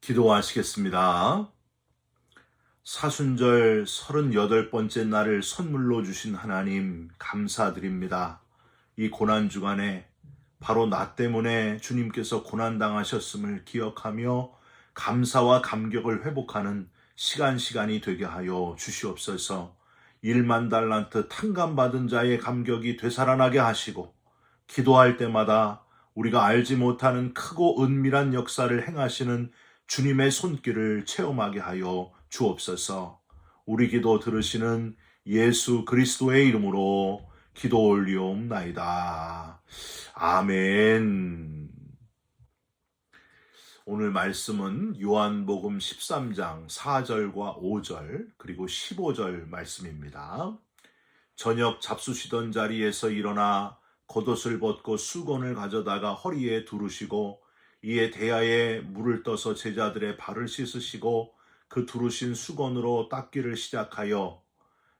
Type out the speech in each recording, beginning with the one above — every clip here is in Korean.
기도하시겠습니다. 사순절 38번째 날을 선물로 주신 하나님 감사드립니다. 이 고난주간에 바로 나 때문에 주님께서 고난당하셨음을 기억하며 감사와 감격을 회복하는 시간이 되게 하여 주시옵소서. 1만 달란트 탕감받은 자의 감격이 되살아나게 하시고, 기도할 때마다 우리가 알지 못하는 크고 은밀한 역사를 행하시는 주님의 손길을 체험하게 하여 주옵소서. 우리 기도 들으시는 예수 그리스도의 이름으로 기도 올리옵나이다. 아멘. 오늘 말씀은 요한복음 13장 4절과 5절 그리고 15절 말씀입니다. 저녁 잡수시던 자리에서 일어나 겉옷을 벗고 수건을 가져다가 허리에 두르시고 이에 대야에 물을 떠서 제자들의 발을 씻으시고 그 두르신 수건으로 닦기를 시작하여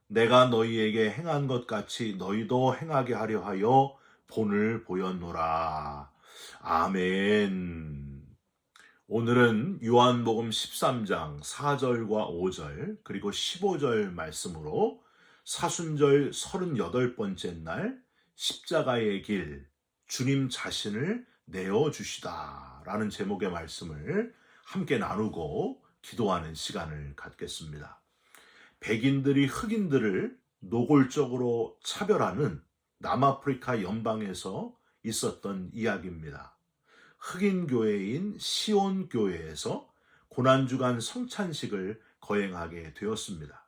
내가 너희에게 행한 것 같이 너희도 행하게 하려 하여 본을 보였노라. 아멘. 오늘은 요한복음 13장 4절과 5절 그리고 15절 말씀으로 사순절 38번째 날 십자가의 길, 주님 자신을 내어주시다 라는 제목의 말씀을 함께 나누고 기도하는 시간을 갖겠습니다. 백인들이 흑인들을 노골적으로 차별하는 남아프리카 연방에서 있었던 이야기입니다. 흑인 교회인 시온 교회에서 고난주간 성찬식을 거행하게 되었습니다.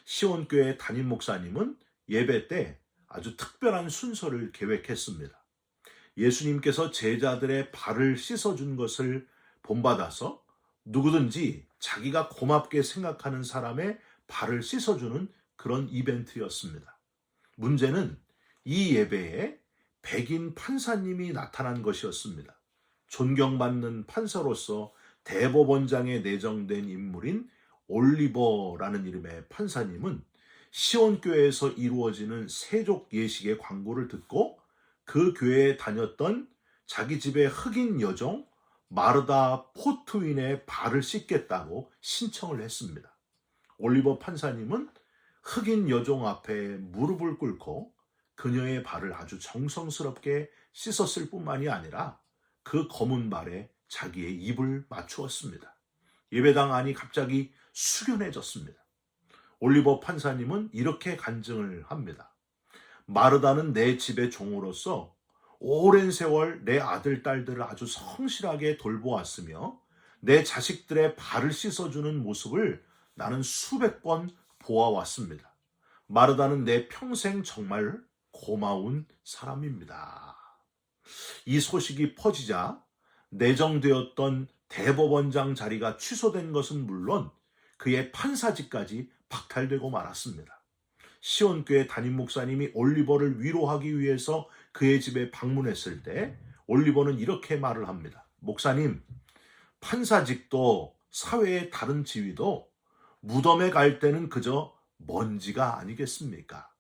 시온 교회 담임 목사님은 예배 때 아주 특별한 순서를 계획했습니다. 예수님께서 제자들의 발을 씻어준 것을 본받아서 누구든지 자기가 고맙게 생각하는 사람의 발을 씻어주는 그런 이벤트였습니다. 문제는 이 예배에 백인 판사님이 나타난 것이었습니다. 존경받는 판사로서 대법원장에 내정된 인물인 올리버라는 이름의 판사님은 시온교회에서 이루어지는 세족 예식의 광고를 듣고 그 교회에 다녔던 자기 집의 흑인 여종 마르다 포트윈의 발을 씻겠다고 신청을 했습니다. 올리버 판사님은 흑인 여종 앞에 무릎을 꿇고 그녀의 발을 아주 정성스럽게 씻었을 뿐만이 아니라 그 검은 발에 자기의 입을 맞추었습니다. 예배당 안이 갑자기 숙연해졌습니다. 올리버 판사님은 이렇게 간증을 합니다. 마르다는 내 집의 종으로서 오랜 세월 내 아들, 딸들을 아주 성실하게 돌보았으며 내 자식들의 발을 씻어주는 모습을 나는 수백 번 보아왔습니다. 마르다는 내 평생 정말 고마운 사람입니다. 이 소식이 퍼지자 내정되었던 대법원장 자리가 취소된 것은 물론 그의 판사직까지 박탈되고 말았습니다. 시온교회 담임 목사님이 올리버를 위로하기 위해서 그의 집에 방문했을 때 올리버는 이렇게 말을 합니다. 목사님, 판사직도 사회의 다른 지위도 무덤에 갈 때는 그저 먼지가 아니겠습니까?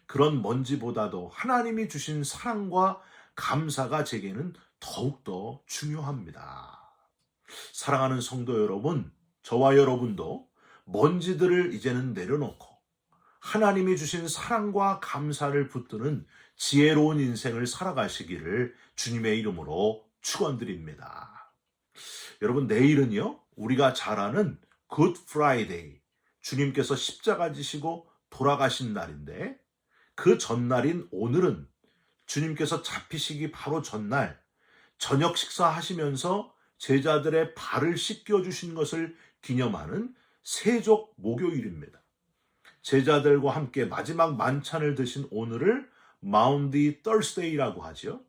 그런 먼지보다도 하나님이 주신 사랑과 감사가 제게는 더욱더 중요합니다. 사랑하는 성도 여러분, 저와 여러분도 먼지들을 이제는 내려놓고 하나님이 주신 사랑과 감사를 붙드는 지혜로운 인생을 살아가시기를 주님의 이름으로 축원드립니다. 여러분, 내일은요, 우리가 잘 아는 굿 프라이데이, 주님께서 십자가 지시고 돌아가신 날인데 그 전날인 오늘은 주님께서 잡히시기 바로 전날 저녁 식사하시면서 제자들의 발을 씻겨주신 것을 기념하는 세족 목요일입니다. 제자들과 함께 마지막 만찬을 드신 오늘을 마운디 더스데이라고 하죠.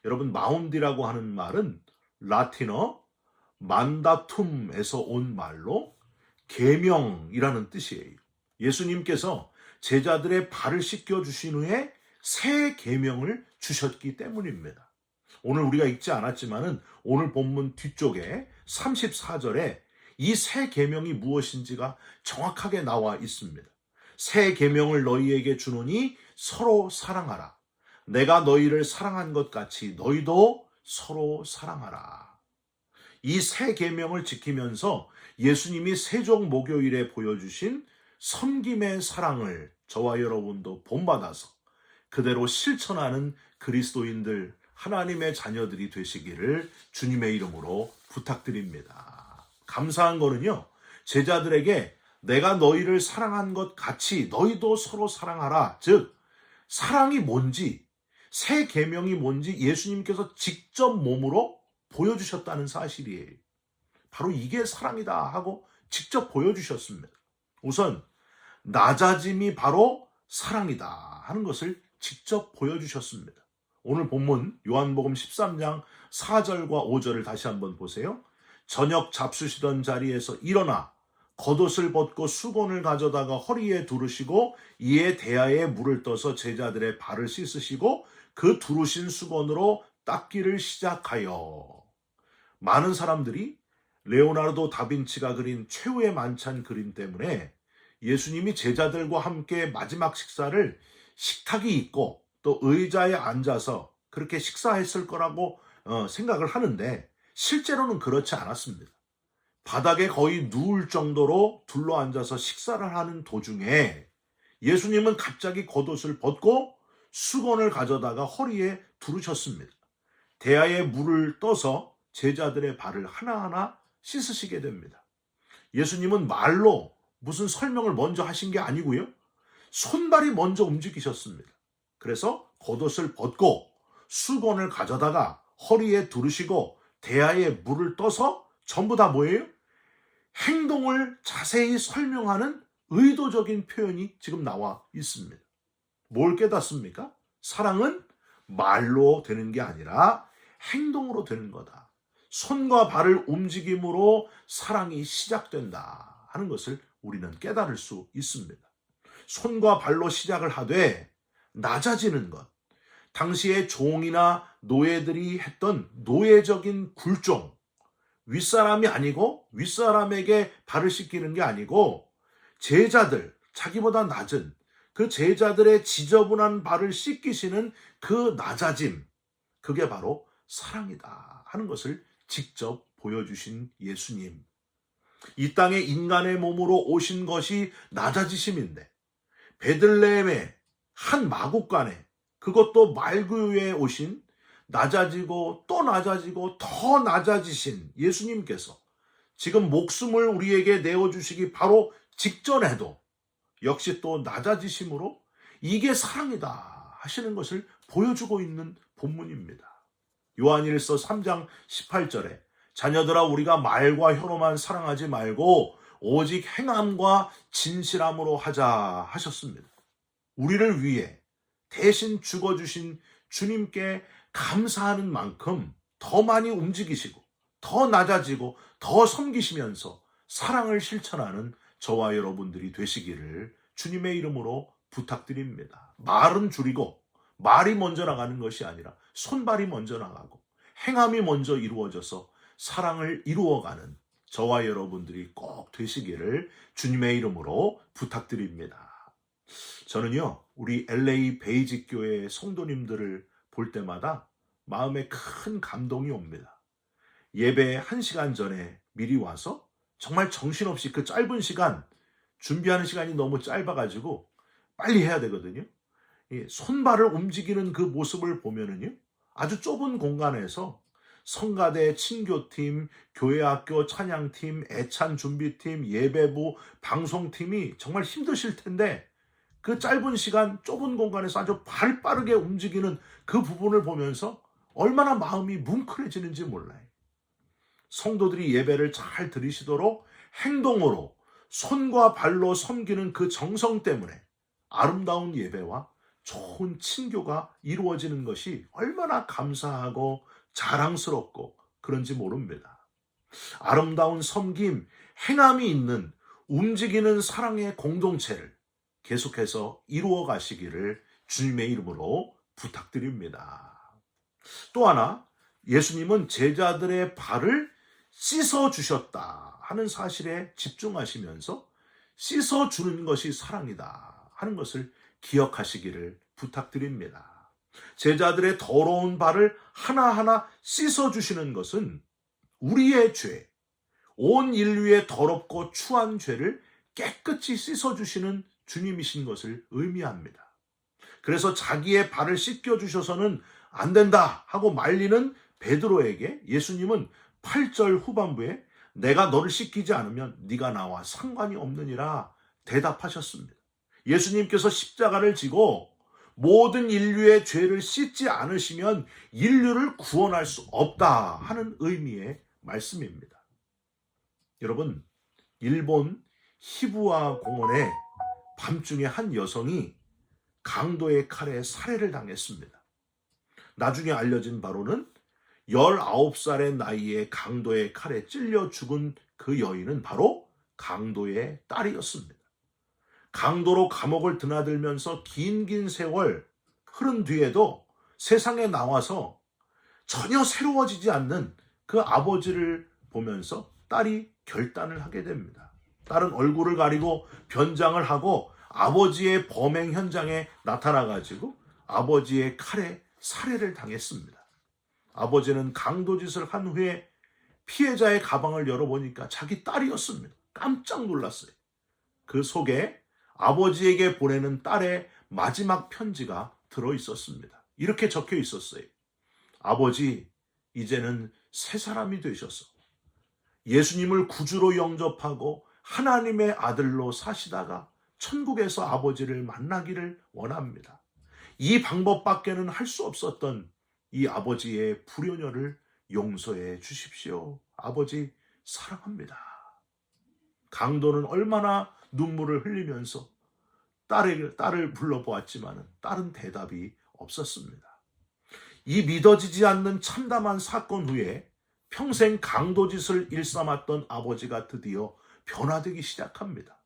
여러분, 마운디라고 하는 말은 라틴어 만다툼에서 온 말로 계명이라는 뜻이에요. 예수님께서 제자들의 발을 씻겨주신 후에 새 계명을 주셨기 때문입니다. 오늘 우리가 읽지 않았지만은 오늘 본문 뒤쪽에 34절에 이 새 계명이 무엇인지가 정확하게 나와 있습니다. 새 계명을 너희에게 주노니 서로 사랑하라. 내가 너희를 사랑한 것 같이 너희도 서로 사랑하라. 이 세 계명을 지키면서 예수님이 세종 목요일에 보여주신 섬김의 사랑을 저와 여러분도 본받아서 그대로 실천하는 그리스도인들, 하나님의 자녀들이 되시기를 주님의 이름으로 부탁드립니다. 감사한 거는요, 제자들에게 내가 너희를 사랑한 것 같이 너희도 서로 사랑하라. 즉 사랑이 뭔지, 새 계명이 뭔지 예수님께서 직접 몸으로 보여주셨다는 사실이에요. 바로 이게 사랑이다 하고 직접 보여주셨습니다. 우선 낮아짐이 바로 사랑이다 하는 것을 직접 보여주셨습니다. 오늘 본문 요한복음 13장 4절과 5절을 다시 한번 보세요. 저녁 잡수시던 자리에서 일어나 겉옷을 벗고 수건을 가져다가 허리에 두르시고 이에 대야에 물을 떠서 제자들의 발을 씻으시고 그 두르신 수건으로 닦기를 시작하여. 많은 사람들이 레오나르도 다빈치가 그린 최후의 만찬 그림 때문에 예수님이 제자들과 함께 마지막 식사를 식탁이 있고 또 의자에 앉아서 그렇게 식사했을 거라고 생각을 하는데 실제로는 그렇지 않았습니다. 바닥에 거의 누울 정도로 둘러앉아서 식사를 하는 도중에 예수님은 갑자기 겉옷을 벗고 수건을 가져다가 허리에 두르셨습니다. 대야에 물을 떠서 제자들의 발을 하나하나 씻으시게 됩니다. 예수님은 말로 무슨 설명을 먼저 하신 게 아니고요. 손발이 먼저 움직이셨습니다. 그래서 겉옷을 벗고 수건을 가져다가 허리에 두르시고 대야에 물을 떠서 전부 다 뭐예요? 행동을 자세히 설명하는 의도적인 표현이 지금 나와 있습니다. 뭘 깨닫습니까? 사랑은 말로 되는 게 아니라 행동으로 되는 거다. 손과 발을 움직임으로 사랑이 시작된다 하는 것을 우리는 깨달을 수 있습니다. 손과 발로 시작을 하되 낮아지는 것, 당시에 종이나 노예들이 했던 노예적인 굴종, 윗사람이 아니고 윗사람에게 발을 씻기는 게 아니고 제자들, 자기보다 낮은 그 제자들의 지저분한 발을 씻기시는 그 낮아짐, 그게 바로 사랑이다 하는 것을 직접 보여주신 예수님. 이 땅에 인간의 몸으로 오신 것이 낮아지심인데 베들레헴의 한 마국간에, 그것도 말구유에 오신 낮아지고 또 낮아지고 더 낮아지신 예수님께서 지금 목숨을 우리에게 내어주시기 바로 직전에도 역시 또 낮아지심으로 이게 사랑이다 하시는 것을 보여주고 있는 본문입니다. 요한일서 3장 18절에 자녀들아 우리가 말과 혀로만 사랑하지 말고 오직 행함과 진실함으로 하자 하셨습니다. 우리를 위해 대신 죽어주신 주님께 감사하는 만큼 더 많이 움직이시고 더 낮아지고 더 섬기시면서 사랑을 실천하는 저와 여러분들이 되시기를 주님의 이름으로 부탁드립니다. 말은 줄이고 말이 먼저 나가는 것이 아니라 손발이 먼저 나가고 행함이 먼저 이루어져서 사랑을 이루어가는 저와 여러분들이 꼭 되시기를 주님의 이름으로 부탁드립니다. 저는요, 우리 LA 베이직 교회 성도님들을 볼 때마다 마음에 큰 감동이 옵니다. 예배 1시간 전에 미리 와서 정말 정신없이 그 짧은 시간, 준비하는 시간이 너무 짧아가지고 빨리 해야 되거든요. 손발을 움직이는 그 모습을 보면은요, 아주 좁은 공간에서 성가대, 친교팀, 교회학교 찬양팀, 애찬 준비팀, 예배부, 방송팀이 정말 힘드실 텐데 그 짧은 시간, 좁은 공간에서 아주 발빠르게 움직이는 그 부분을 보면서 얼마나 마음이 뭉클해지는지 몰라요. 성도들이 예배를 잘 드리시도록 행동으로 손과 발로 섬기는 그 정성 때문에 아름다운 예배와 좋은 친교가 이루어지는 것이 얼마나 감사하고 자랑스럽고 그런지 모릅니다. 아름다운 섬김, 행함이 있는 움직이는 사랑의 공동체를 계속해서 이루어 가시기를 주님의 이름으로 부탁드립니다. 또 하나, 예수님은 제자들의 발을 씻어주셨다 하는 사실에 집중하시면서 씻어주는 것이 사랑이다 하는 것을 기억하시기를 부탁드립니다. 제자들의 더러운 발을 하나하나 씻어주시는 것은 우리의 죄, 온 인류의 더럽고 추한 죄를 깨끗이 씻어주시는 주님이신 것을 의미합니다. 그래서 자기의 발을 씻겨주셔서는 안 된다 하고 말리는 베드로에게 예수님은 8절 후반부에 내가 너를 씻기지 않으면 네가 나와 상관이 없느니라 대답하셨습니다. 예수님께서 십자가를 지고 모든 인류의 죄를 씻지 않으시면 인류를 구원할 수 없다 하는 의미의 말씀입니다. 여러분, 일본 히부아 공원에 밤중에 한 여성이 강도의 칼에 살해를 당했습니다. 나중에 알려진 바로는 19살의 나이에 강도의 칼에 찔려 죽은 그 여인은 바로 강도의 딸이었습니다. 강도로 감옥을 드나들면서 긴 세월 흐른 뒤에도 세상에 나와서 전혀 새로워지지 않는 그 아버지를 보면서 딸이 결단을 하게 됩니다. 딸은 얼굴을 가리고 변장을 하고 아버지의 범행 현장에 나타나가지고 아버지의 칼에 살해를 당했습니다. 아버지는 강도짓을 한 후에 피해자의 가방을 열어보니까 자기 딸이었습니다. 깜짝 놀랐어요. 그 속에 아버지에게 보내는 딸의 마지막 편지가 들어있었습니다. 이렇게 적혀 있었어요. 아버지, 이제는 새 사람이 되셔서 예수님을 구주로 영접하고 하나님의 아들로 사시다가 천국에서 아버지를 만나기를 원합니다. 이 방법밖에는 할 수 없었던 이 아버지의 불효녀를 용서해 주십시오. 아버지 사랑합니다. 강도는 얼마나 눈물을 흘리면서 딸을 불러보았지만 딸은 대답이 없었습니다. 이 믿어지지 않는 참담한 사건 후에 평생 강도짓을 일삼았던 아버지가 드디어 변화되기 시작합니다.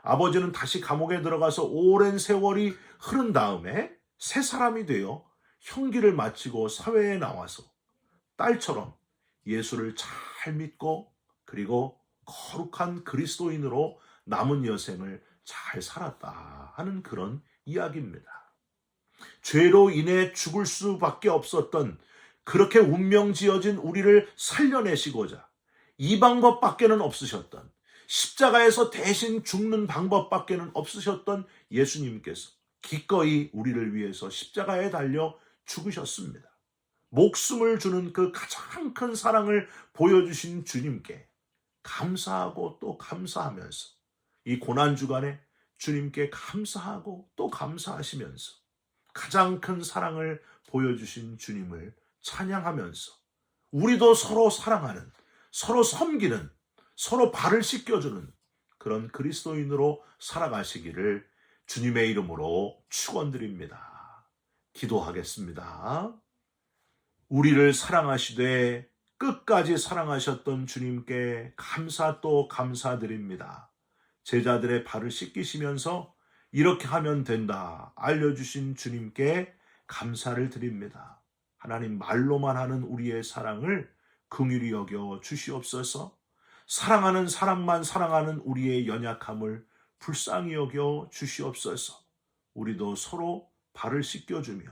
아버지는 다시 감옥에 들어가서 오랜 세월이 흐른 다음에 새 사람이 되어 형기를 마치고 사회에 나와서 딸처럼 예수를 잘 믿고 그리고 거룩한 그리스도인으로 남은 여생을 잘 살았다 하는 그런 이야기입니다. 죄로 인해 죽을 수밖에 없었던 그렇게 운명지어진 우리를 살려내시고자 이 방법밖에는 없으셨던 십자가에서 대신 죽는 방법밖에는 없으셨던 예수님께서 기꺼이 우리를 위해서 십자가에 달려 죽으셨습니다. 목숨을 주는 그 가장 큰 사랑을 보여주신 주님께 감사하고 또 감사하면서 이 고난주간에 주님께 감사하고 또 감사하시면서 가장 큰 사랑을 보여주신 주님을 찬양하면서 우리도 서로 사랑하는, 서로 섬기는, 서로 발을 씻겨주는 그런 그리스도인으로 살아가시기를 주님의 이름으로 축원드립니다. 기도하겠습니다. 우리를 사랑하시되 끝까지 사랑하셨던 주님께 감사 또 감사드립니다. 제자들의 발을 씻기시면서 이렇게 하면 된다 알려주신 주님께 감사를 드립니다. 하나님, 말로만 하는 우리의 사랑을 긍휼히 여겨 주시옵소서. 사랑하는 사람만 사랑하는 우리의 연약함을 불쌍히 여겨 주시옵소서. 우리도 서로 발을 씻겨주며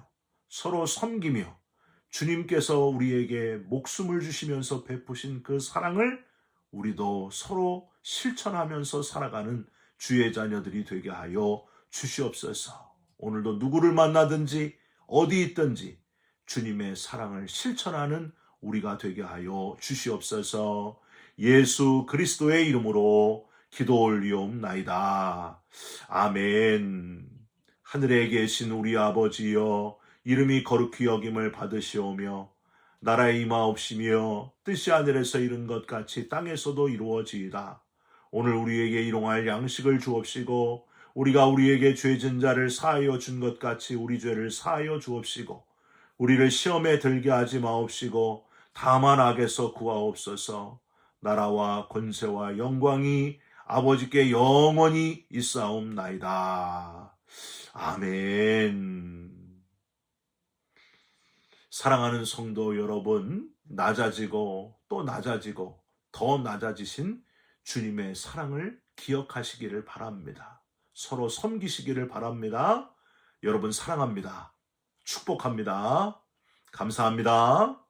서로 섬기며 주님께서 우리에게 목숨을 주시면서 베푸신 그 사랑을 우리도 서로 실천하면서 살아가는 주의 자녀들이 되게 하여 주시옵소서. 오늘도 누구를 만나든지 어디 있든지 주님의 사랑을 실천하는 우리가 되게 하여 주시옵소서. 예수 그리스도의 이름으로 기도 올리옵나이다. 아멘. 하늘에 계신 우리 아버지여, 이름이 거룩히 여김을 받으시오며 나라에 임하옵시며 뜻이 하늘에서 이룬 것 같이 땅에서도 이루어지이다. 오늘 우리에게 일용할 양식을 주옵시고 우리가 우리에게 죄진 자를 사하여 준 것 같이 우리 죄를 사하여 주옵시고 우리를 시험에 들게 하지 마옵시고 다만 악에서 구하옵소서. 나라와 권세와 영광이 아버지께 영원히 있사옵나이다. 아멘. 사랑하는 성도 여러분, 낮아지고 또 낮아지고 더 낮아지신 주님의 사랑을 기억하시기를 바랍니다. 서로 섬기시기를 바랍니다. 여러분 사랑합니다. 축복합니다. 감사합니다.